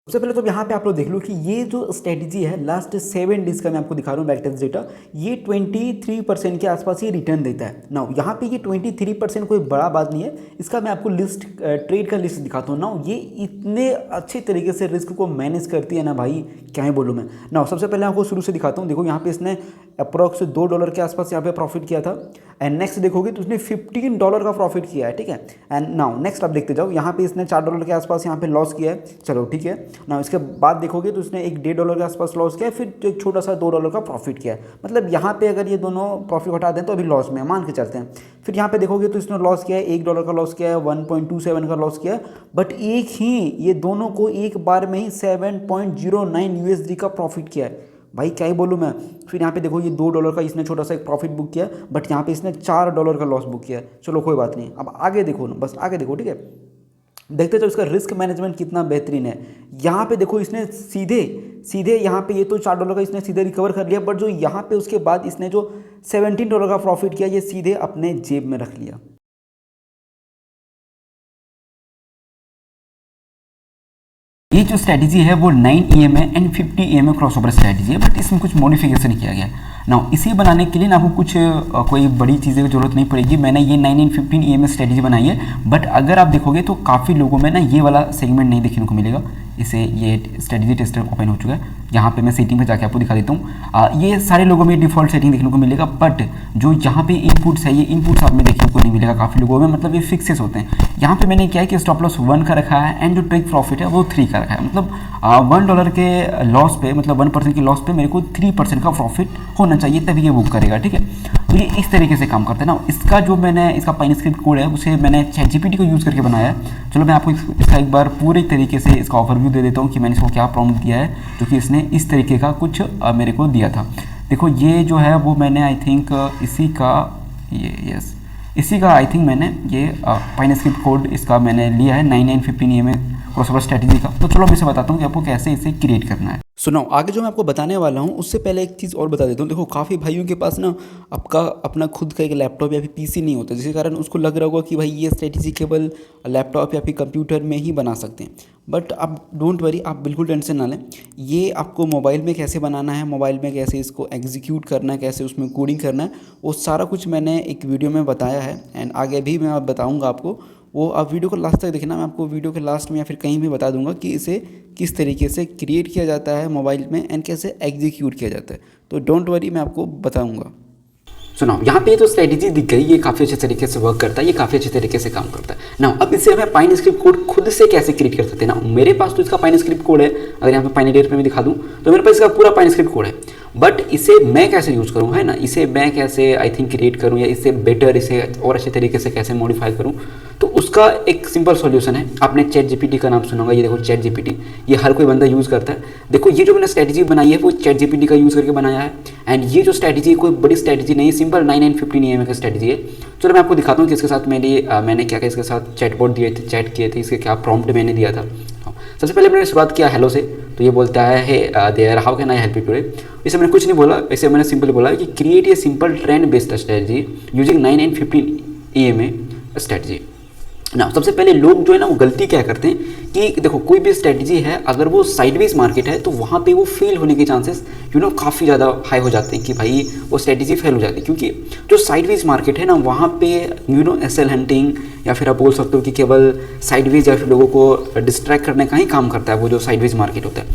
सबसे पहले तो यहाँ पे आप लोग देख लो कि ये जो स्ट्रेटजी है लास्ट 7 डेज का मैं आपको दिखा रहा हूँ बैकटेक्स डेटा, ये 23% के आसपास ये रिटर्न देता है ना। यहाँ पे ये 23% कोई बड़ा बात नहीं है। इसका मैं आपको लिस्ट ट्रेड का लिस्ट दिखाता हूँ ना। ये इतने अच्छे तरीके से रिस्क को मैनेज करती है ना भाई, क्या ही बोलूँ मैं ना। सबसे पहले आपको शुरू से दिखाता हूँ। देखो यहाँ पे इसने अप्रॉक्स $2 के आसपास यहाँ पे प्रॉफिट किया था। एंड नेक्स्ट देखोगे तो उसने $15 का प्रॉफिट किया है, ठीक है। एंड नाउ नेक्स्ट आप देखते जाओ, यहाँ पे इसने $4 के आसपास यहाँ पे लॉस किया है, चलो ठीक है ना। इसके बाद देखोगे तो उसने एक $1.5 के आसपास लॉस किया है, फिर एक छोटा सा $2 का प्रॉफिट किया है। मतलब यहाँ पे अगर ये दोनों प्रॉफिट हटा दें तो अभी लॉस में मान के चलते हैं। फिर यहाँ पे देखोगे तो इसने लॉस किया है, $1 का लॉस किया है, 1.27 का लॉस किया है। बट एक ही ये दोनों को एक बार में ही 7.09 USD का प्रॉफिट किया है भाई, क्या ही बोलूँ मैं। फिर यहाँ पे देखो ये $2 का इसने छोटा सा एक प्रॉफिट बुक किया, बट यहाँ पे इसने $4 का लॉस बुक किया है। चलो कोई बात नहीं, अब आगे देखो ना, बस आगे देखो, ठीक है। देखते जाओ इसका रिस्क मैनेजमेंट कितना बेहतरीन है। यहाँ पे देखो इसने सीधे यहाँ पे ये तो $4 का इसने सीधे रिकवर कर लिया, बट जो यहाँ पे उसके बाद इसने जो $17 का प्रॉफिट किया, ये सीधे अपने जेब में रख लिया। ये जो स्ट्रैटेजी है वो 9 EMA and 50 EMA crossover strategy है, बट इसमें कुछ मॉडिफिकेशन किया गया ना। इसे बनाने के लिए ना आपको कुछ कोई बड़ी चीज़ें की जरूरत नहीं पड़ेगी। मैंने ये 9 एंड 15 EMA स्ट्रैटेजी बनाई है, बट अगर आप देखोगे तो काफ़ी लोगों में ना ये वाला सेगमेंट नहीं देखने को मिलेगा। इसे ये स्ट्रैटेजी टेस्टर ओपन हो चुका है। यहाँ पे मैं सेटिंग पे जाके आपको दिखा देता हूँ। ये सारे लोगों में डिफ़ॉल्ट सेटिंग देखने को मिलेगा, बट जो यहाँ पे इनपुट्स है, ये इनपुट्स आप में देखने को नहीं मिलेगा काफ़ी लोगों में। मतलब ये फिक्सेस होते हैं। यहाँ पे मैंने क्या है कि स्टॉप लॉस 1 का रखा है एंड जो टेक प्रॉफिट है वो 3 का रखा है। मतलब $1 के लॉस पे, मतलब 1% के लॉस पे मेरे को 3% का प्रॉफिट होना चाहिए, तभी ये बुक करेगा, ठीक है। तो ये इस तरीके से काम करता है ना। इसका जो मैंने इसका पाइनस्क्रिप्ट कोड है उसे मैंने ChatGPT को यूज़ करके बनाया है। चलो मैं आपको इसका एक बार पूरे तरीके से इसका ओवरव्यू दे देता हूँ कि मैंने इसको क्या प्रॉम्प्ट दिया है, जो कि इसने इस तरीके का कुछ मेरे को दिया था। देखो ये जो है वो मैंने आई थिंक इसी का आई थिंक मैंने ये पाइनस्क्रिप्ट कोड इसका मैंने लिया है 9 एंड 15 EMA क्रॉसओवर स्ट्रैटेजी का। तो चलो मैं इसे बताता हूँ कि आपको कैसे इसे क्रिएट करना है। सुनो, आगे जो मैं आपको बताने वाला हूँ उससे पहले एक चीज़ और बता देता हूँ। देखो काफ़ी भाइयों के पास ना आपका अपना खुद का एक लैपटॉप या फिर PC नहीं होता, जिसके कारण उसको लग रहा होगा कि भाई ये स्ट्रेटेजी केवल लैपटॉप या फिर कंप्यूटर में ही बना सकते हैं। बट आप डोंट वरी, आप बिल्कुल टेंशन ना लें। ये आपको मोबाइल में कैसे बनाना है, मोबाइल में कैसे इसको एग्जीक्यूट करना है, कैसे उसमें कोडिंग करना है, वो सारा कुछ मैंने एक वीडियो में बताया है। एंड आगे भी मैं बताऊँगा आपको, वो आप वीडियो को लास्ट तक देखना। मैं आपको वीडियो के लास्ट में या फिर कहीं भी बता दूंगा कि इसे किस तरीके से क्रिएट किया जाता है मोबाइल में एंड कैसे एग्जीक्यूट किया जाता है। तो डोंट वरी, मैं आपको बताऊंगा। सुनाओ, यहाँ पे तो स्ट्रेटेजी दिख गई, ये काफ़ी अच्छे तरीके से वर्क करता है, ये काफ़ी अच्छे तरीके से काम करता है ना। अब इससे हमें पाइनस्क्रिप्ट कोड खुद से कैसे क्रिएट कर सकते हैं ना। मेरे पास तो इसका पाइनस्क्रिप्ट कोड है। अगर यहाँ पे पाइनेरियर पे मैं दिखा दूँ तो मेरे पास इसका पूरा पाइनस्क्रिप्ट कोड है, बट इसे मैं कैसे यूज़ करूँ, है ना। इसे मैं कैसे आई थिंक क्रिएट करूँ, या इससे बेटर, इसे और अच्छे तरीके से कैसे मॉडिफाई करूँ, तो उसका एक सिंपल सॉल्यूशन है। आपने ChatGPT का नाम सुना होगा। ये देखो ChatGPT, ये हर कोई बंदा यूज़ करता है। देखो ये जो मैंने स्ट्रैटेजी बनाई है वो ChatGPT का यूज़ करके बनाया है। एंड ये जो स्ट्रैटेजी कोई बड़ी स्ट्रैटेजी नहीं है, सिंपल 9 एंड 15 EMA का स्ट्रैटेजी है। चलो मैं आपको दिखाता हूँ कि इसके साथ मैंने क्या क्या इसके साथ चैटबॉट दिए थे, चैट किए थे, इसके क्या प्रॉम्प्ट मैंने दिया था। सबसे पहले मैंने शुरुआत किया हेलो से, तो ये बोलता है hey there how can I help you today. इसे मैंने कुछ नहीं बोला, इसे मैंने सिंपली बोला कि create a simple trend based strategy using 9 and 15 EMA strategy ना। सबसे पहले लोग जो है ना वो गलती क्या करते हैं कि देखो कोई भी स्ट्रैटेजी है, अगर वो साइडवेज मार्केट है तो वहाँ पे वो फेल होने के चांसेस काफ़ी ज़्यादा हाई हो जाते हैं कि भाई वो स्ट्रैटेजी फेल हो जाती है। क्योंकि जो साइडवेज मार्केट है ना वहाँ पे एसएल हंटिंग, या फिर आप बोल सकते हो कि केवल साइडवेज या फिर लोगों को डिस्ट्रैक्ट करने का ही काम करता है वो जो साइडवेज मार्केट होता है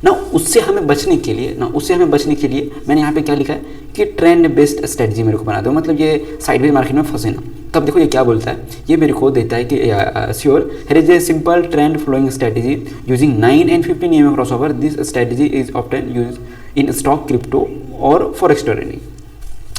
ना। उससे हमें बचने के लिए मैंने यहाँ पे क्या लिखा है कि ट्रेंड बेस्ड स्ट्रैटेजी मेरे को बना दो, मतलब ये साइडवेज मार्केट में फंसे ना। तब देखो ये क्या बोलता है, ये मेरे को देता है कि sure here is a simple trend following strategy using 9 and 15 EMA crossover. This strategy is often use in stock, crypto और फॉरेक्स ट्रेडिंग।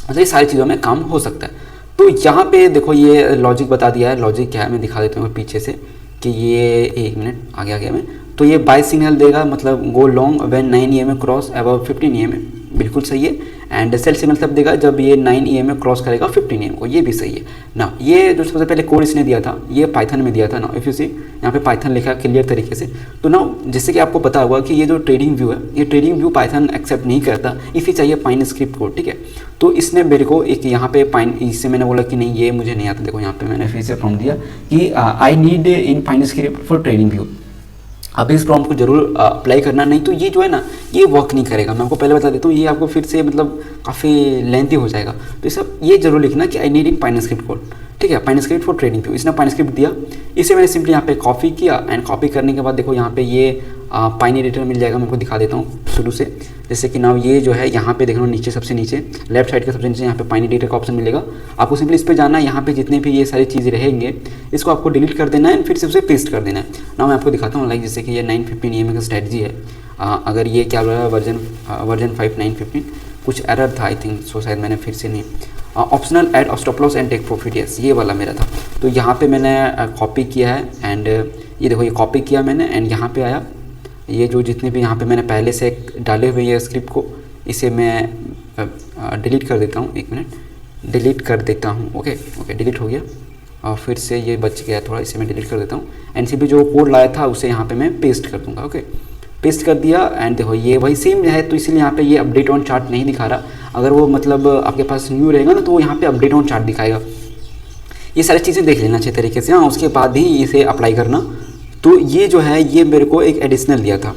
अच्छा, ये सारी चीज़ों में काम हो सकता है। तो यहाँ पे देखो ये लॉजिक बता दिया है। लॉजिक क्या है मैं दिखा देता हूँ पीछे से कि ये, एक मिनट आगे आ गया मैं। तो ये बाय सिग्नल देगा, मतलब go long when 9 EMA cross above 15 EMA, बिल्कुल सही है। एंड सेल सिग्नल तब देगा जब ये 9 EMA क्रॉस करेगा 15 EMA को, ये भी सही है ना। ये जो सबसे पहले कोड इसने दिया था ये पाइथन में दिया था ना। इफ यू सी यहाँ पे पाइथन लिखा है क्लियर तरीके से। तो ना जैसे कि आपको पता होगा कि ये जो ट्रेडिंग व्यू है, ये ट्रेडिंग व्यू पाइथन एक्सेप्ट नहीं करता, इसे चाहिए पाइनस्क्रिप्ट कोड, ठीक है। तो इसने मेरे को एक यहाँ पे इससे मैंने बोला कि नहीं ये मुझे नहीं आता। देखो यहाँ पे मैंने फिर से प्रॉम्प्ट दिया कि I need in Pine Script for TradingView. अभी इस प्रॉम्प्ट को जरूर अप्लाई करना, नहीं तो ये जो है ना ये वर्क नहीं करेगा। मैं आपको पहले बता देता हूँ, ये आपको फिर से मतलब काफ़ी लेंथी हो जाएगा। तो ये सब ये जरूर लिखना कि आई नीड इन पाइनस्क्रिप्ट कोड, ठीक है, पाइनस्क्रिप्ट फॉर ट्रेडिंग व्यू। इसने पाइनस्क्रिप्ट दिया, इसे मैंने सिंपली यहाँ पे कॉपी किया एंड कॉपी करने के बाद देखो यहाँ पे ये पाइन एडिटर मिल जाएगा। मैं आपको दिखा देता हूँ शुरू से, जैसे कि नाउ ये जो है यहाँ पे देख लो नीचे सबसे नीचे लेफ्ट साइड के सबसे नीचे यहाँ पे पाइन एडिटर का ऑप्शन मिलेगा। आपको सिंपली इस पर जाना है, यहाँ पे जितने भी ये सारी चीज़ें रहेंगे इसको आपको डिलीट कर देना है, फिर से उसे पेस्ट कर देना है। नाउ मैं आपको दिखाता हूँ, लाइक जैसे कि ये 915 EMA का स्ट्रेटजी है। अगर ये क्या बोला वर्जन 5 915 कुछ एरर था आई थिंक, सो शायद मैंने फिर से नहीं optional add stop loss and take profit, yes ये वाला मेरा था। तो यहाँ पे मैंने कॉपी किया है एंड ये देखो ये कॉपी किया मैंने एंड यहाँ पे आया, ये जो जितने भी यहाँ पे मैंने पहले से डाले हुए ये स्क्रिप्ट को इसे मैं डिलीट कर देता हूँ। एक मिनट, डिलीट कर देता हूँ। ओके डिलीट हो गया और फिर से ये बच गया थोड़ा, इसे मैं डिलीट कर देता हूँ। एंड भी जो कोड लाया था उसे यहाँ पे मैं पेस्ट कर दूँगा। ओके पेस्ट कर दिया एंड देखो ये वही सेम है, तो इसलिए यहाँ पे ये अपडेट ऑन चार्ट नहीं दिखा रहा। अगर वो मतलब आपके पास न्यू रहेगा ना तो वो यहाँ पे अपडेट ऑन चार्ट दिखाएगा। ये सारी चीज़ें देख लेना अच्छे तरीके से, हाँ उसके बाद ही इसे अप्लाई करना। तो ये जो है ये मेरे को एक एडिशनल दिया था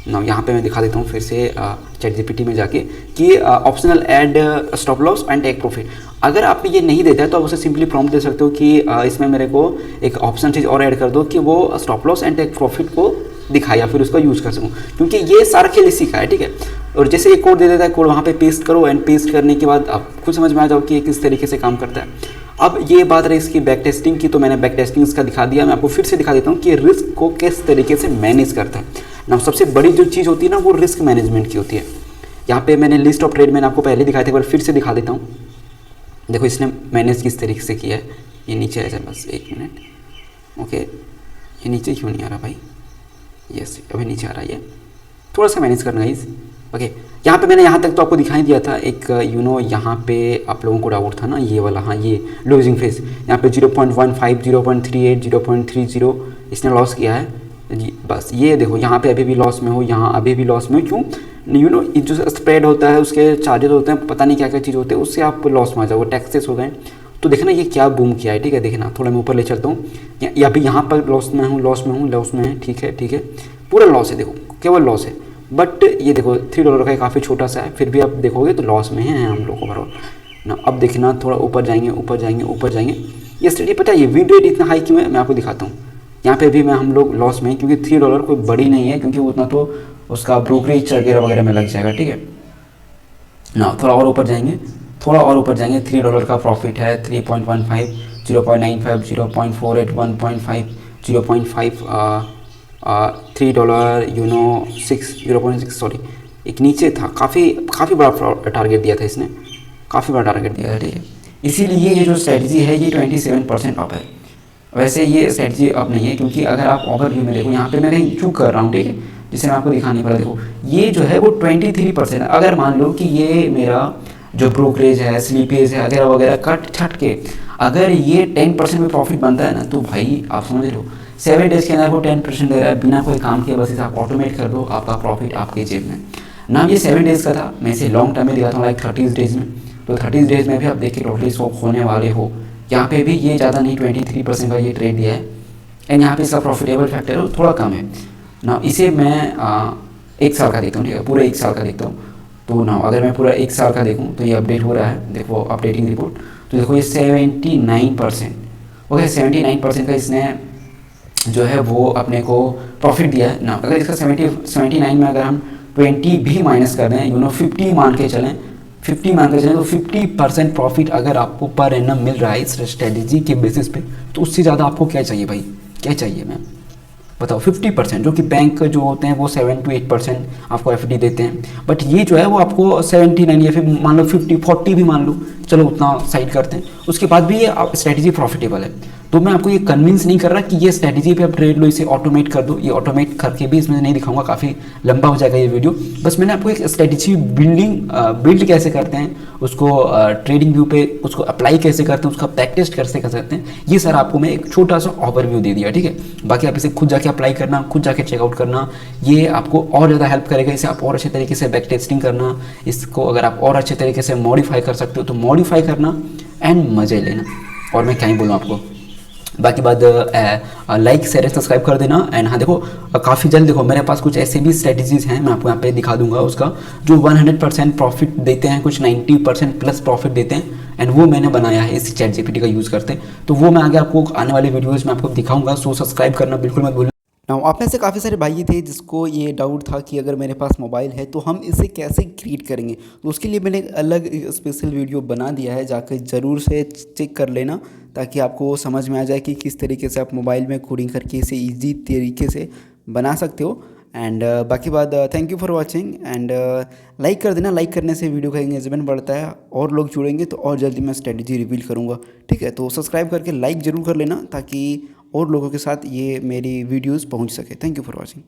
ना, यहाँ पे मैं दिखा देता हूँ फिर से ChatGPT में जाके कि optional add stop loss and take profit. अगर आप ये नहीं देता है तो आप उसे सिंपली प्रॉम्प्ट दे सकते हो कि इसमें मेरे को एक ऑप्शन चीज़ और ऐड कर दो कि वो stop loss and take profit को दिखाए या फिर उसका यूज़ कर सकूँ, क्योंकि ये सारा खेल इसी का है, ठीक है। और जैसे ये कोड दे देता है, कोड वहाँ पे पेस्ट करो एंड पेस्ट करने के बाद आप खुद समझ में आ जाओ कि ये किस तरीके से काम करता है। अब ये बात रही इसकी बैक टेस्टिंग की, तो मैंने बैक टेस्टिंग इसका दिखा दिया। मैं आपको फिर से दिखा देता हूँ कि रिस्क को किस तरीके से मैनेज करता है ना। सबसे बड़ी जो चीज़ होती है ना वो रिस्क मैनेजमेंट की होती है। यहाँ पे मैंने लिस्ट ऑफ ट्रेड मैंने आपको पहले दिखाया था, एक बार फिर से दिखा देता हूँ। देखो इसने मैनेज किस तरीके से किया है। ये नीचे आ जाए बस एक मिनट। ओके ये नीचे क्यों नहीं आ रहा भाई, यस अभी नीचे आ रहा है, ये थोड़ा सा मैनेज करना गाइस। ओके यहाँ पे मैंने यहाँ तक तो आपको दिखाई दिया था। एक यहाँ पे आप लोगों को डाउट था ना ये वाला, हाँ ये लूजिंग फेस यहाँ पे 0.15 0.38 0.30 इसने लॉस किया है जी। बस ये देखो यहाँ पे अभी भी लॉस में हो, यहाँ अभी भी लॉस में हो। क्यों? जो स्प्रेड होता है उसके चार्जेस होते हैं, पता नहीं क्या क्या चीज़ होते हैं, उससे आप लॉस में आ जाओ, टैक्सेस हो गए। तो देखना ये क्या बूम किया है, ठीक है। देखना थोड़ा मैं ऊपर ले चलता हूँ, या अभी यहाँ पर लॉस में है, ठीक है पूरा लॉस है, देखो केवल लॉस है। बट ये देखो $3 का काफ़ी छोटा सा है, फिर भी आप देखोगे तो लॉस में है हम लोग ओवरऑल ना। अब देखना थोड़ा ऊपर जाएंगे। ये स्टडी पता है ये विन रेट इतना हाई क्यों है, मैं आपको दिखाता हूँ। यहाँ पे भी मैं हम लोग लॉस में है क्योंकि $3 कोई बड़ी नहीं है, क्योंकि उतना तो उसका ब्रोकरेज वगैरह में लग जाएगा, ठीक है ना। थोड़ा और ऊपर जाएंगे, $3 का प्रॉफिट है, 3.15 0.95 0.48 1.5 0.5 $3 0.6 सॉरी एक नीचे था, काफ़ी बड़ा टारगेट दिया था इसने, काफ़ी बड़ा टारगेट दिया है। इसीलिए ये जो स्ट्रेटजी है ये 27% अप है। वैसे ये स्ट्रेटजी अप नहीं है, क्योंकि अगर आप ओवरव्यू में देखो यहाँ पे मैं कहीं चूक कर रहा हूँ, ठीक है, जिसे मैं आपको दिखाने पड़ा। देखो ये जो है वो 23% है। अगर मान लो कि ये मेरा जो ब्रोकरेज है, स्लीपेज है वगैरह कट छट के अगर ये 10% में प्रॉफिट बनता है ना, तो भाई आप समझ लो 7 डेज़ के अंदर वो 10% दे रहा है बिना कोई काम किए। बस इसे आप ऑटोमेट कर दो, आपका प्रॉफिट आपके जेब में ना। ये 7 डेज़ का था, मैं इसे लॉन्ग टर्म में दिखाता हूँ, लाइक 30 डेज़ में। तो 30 डेज़ में भी आप देखिए टोटली स्टॉक होने वाले हो। यहाँ पे भी ये ज़्यादा नहीं 23% का ये ट्रेड दिया है एंड यहाँ पे इसका प्रॉफिटेबल फैक्टर थोड़ा कम है ना। इसे मैं 1 साल का देखता हूँ, ठीक है, पूरे 1 साल का देखता हूँ। तो ना अगर मैं पूरा 1 साल का देखूँ तो ये अपडेट हो रहा है, देखो अपडेटिंग रिपोर्ट। तो देखो ये 79% ओके 79% का इसने जो है वो अपने को प्रॉफिट दिया है ना। अगर इसका 79 में अगर हम 20 भी माइनस कर दें 50 मान के चलें तो 50% प्रॉफिट अगर आपको पर एनम मिल रहा है इस स्ट्रेटेजी के बेसिस पे, तो उससे ज़्यादा आपको क्या चाहिए भाई, क्या चाहिए मैम बताओ। 50% जो कि बैंक जो होते हैं वो 7 to 8% आपको FD देते हैं, बट ये जो है वो आपको 79 या फिर मान लो 40 भी मान लो, चलो उतना साइड करते हैं, उसके बाद भी ये स्ट्रेटेजी प्रॉफिटेबल है। तो मैं आपको ये कन्विंस नहीं कर रहा कि ये स्ट्रेटेजी पे आप ट्रेड लो, इसे ऑटोमेट कर दो। ये ऑटोमेट करके भी इसमें नहीं दिखाऊंगा, काफ़ी लंबा हो जाएगा ये वीडियो। बस मैंने आपको एक स्ट्रेटेजी बिल्ड कैसे करते हैं, उसको ट्रेडिंग व्यू पे उसको अप्लाई कैसे करते हैं, उसका प्रैक्टिस कैसे कर सकते हैं, ये सर आपको मैं एक छोटा सा ओवरव्यू दे दिया, ठीक है। बाकी आप इसे खुद जाके अप्लाई करना, खुद जाके चेकआउट करना, ये आपको और ज़्यादा हेल्प करेगा। इसे आप और अच्छे तरीके से बैक टेस्टिंग करना, इसको अगर आप और अच्छे तरीके से मॉडिफाई कर सकते हो तो मॉडिफाई करना एंड मज़े लेना। और मैं क्या ही बोलूँ आपको, बाकी बात लाइक शेयर सब्सक्राइब कर देना। एंड हाँ देखो, काफ़ी जल्द देखो मेरे पास कुछ ऐसे भी स्ट्रेटजीज हैं, मैं आपको यहाँ पे दिखा दूंगा उसका, जो 100% प्रॉफिट देते हैं, कुछ 90% प्लस प्रॉफिट देते हैं। एंड वो मैंने बनाया है इस चैट जीपीटी का यूज़ करते, तो वो मैं आगे आपको आने वाले वीडियोज़ में आपको दिखाऊंगा। सो सब्सक्राइब करना बिल्कुल मत भूलना। नाउ आप में से काफ़ी सारे भाई थे जिसको ये डाउट था कि अगर मेरे पास मोबाइल है तो हम इसे कैसे क्रिएट करेंगे, तो उसके लिए मैंने एक अलग स्पेशल वीडियो बना दिया है, जाकर ज़रूर से चेक कर लेना, ताकि आपको समझ में आ जाए कि किस तरीके से आप मोबाइल में कोडिंग करके इसे ईजी तरीके से बना सकते हो। एंड बाकी बात, thank you for watching. And like कर देना, लाइक करने से वीडियो का एंगेजमेंट बढ़ता है, और लोग जुड़ेंगे तो और जल्दी मैं स्ट्रेटजी रिवील करूँगा। ठीक है, तो सब्सक्राइब करके लाइक ज़रूर कर लेना, ताकि और लोगों के साथ ये मेरी वीडियोस पहुंच सके। Thank you for watching.